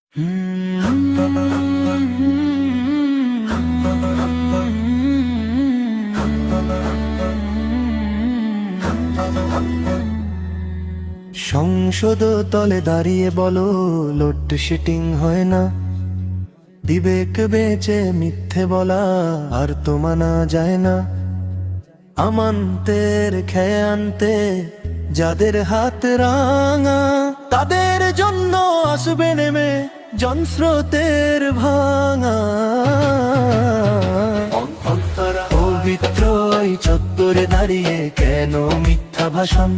সংসদ তলে দাঁড়িয়ে বলো লোডশেডিং হয় না। বিবেক বেচে মিথ্যে বলা আর তো মানা যায় না। আমান্তের খেয়ে আনতে যাদের হাত রাঙা, তাদের জন্য আসবে নেমে জনস্রোতের ভাঙা। পবিত্র এই চত্বরে দাঁড়িয়ে কেন মিথ্যা ভাষণ?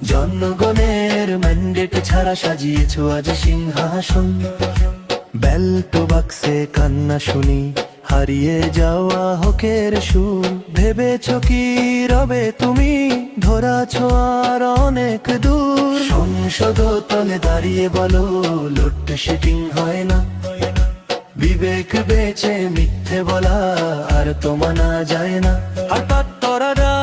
জনগণের ম্যান্ডেট ছাড়া সাজিয়েছ আজ সিংহাসন। বেল্ট বাক্সে কান্না শুনি হারিয়ে যাওয়া হকের সুর। ভেবেছ কি রবে তুমি ধরাছ আর অনেক দূর। সংসদ তলে দাঁড়িয়ে বলো লোডশেডিং হয় না। বিবেক বেচে মিথ্যে বলা আর তো মানা যায় না। হঠাৎ তরারা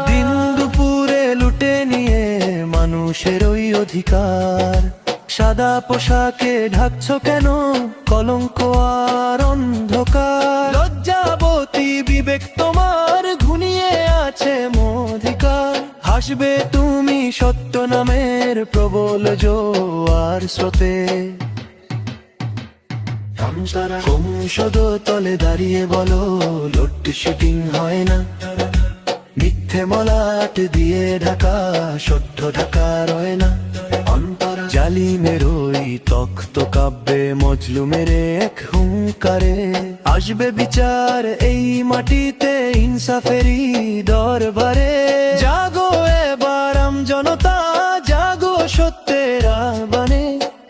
দিন দুপুরে লুটে নিয়ে মানুষের ওই অধিকার। সাদা পোশাকে ঢাকছো কেন কলঙ্ক আর অন্ধকার? লজ্জাবতী বিবেক তোমার ঘুনিয়ে আছে মধিকার। হাসবে তুমি সত্য নামের প্রবল জোয়ার স্রোতে। সংসদ তলে দাঁড়িয়ে বলো লোডশেডিং হয় না। মিথ্যে মলাট দিয়ে ঢাকা সত্য ঢাকা রয় না। জালিমের ওই তখ্ত কাব্যে মজলুমের এক হুঙ্কারে আসবে বিচার এই মাটিতে ইনসাফেরই দরবারে। জাগো এবার জনতা, জাগো সত্যের আহ্বানে।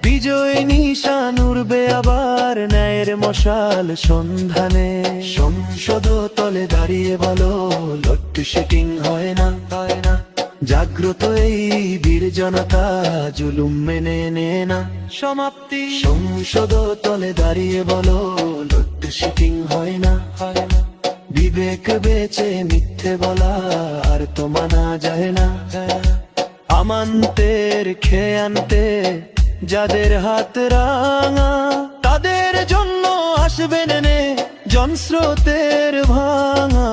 বিজয় নিশান উড়বে আবার ন্যায়ের মশাল সন্ধানে। সংসদ তলে দাঁড়িয়ে বলো লোডশেডিং হয় না। জাগ্রত এই বীর জনতা জুলুম মেনে নে না সমাপ্তি। সংসদ তলে দাঁড়িয়ে বলো লোডশেডিং হয় না। বিবেক বেচে মিথ্যে বলা আর তো মানা যায় না। আমান্তের খেয়ে আনতে যাদের হাত রাঙা, তাদের জন্য আসবে নেমে জনস্রোতের ভাঙা।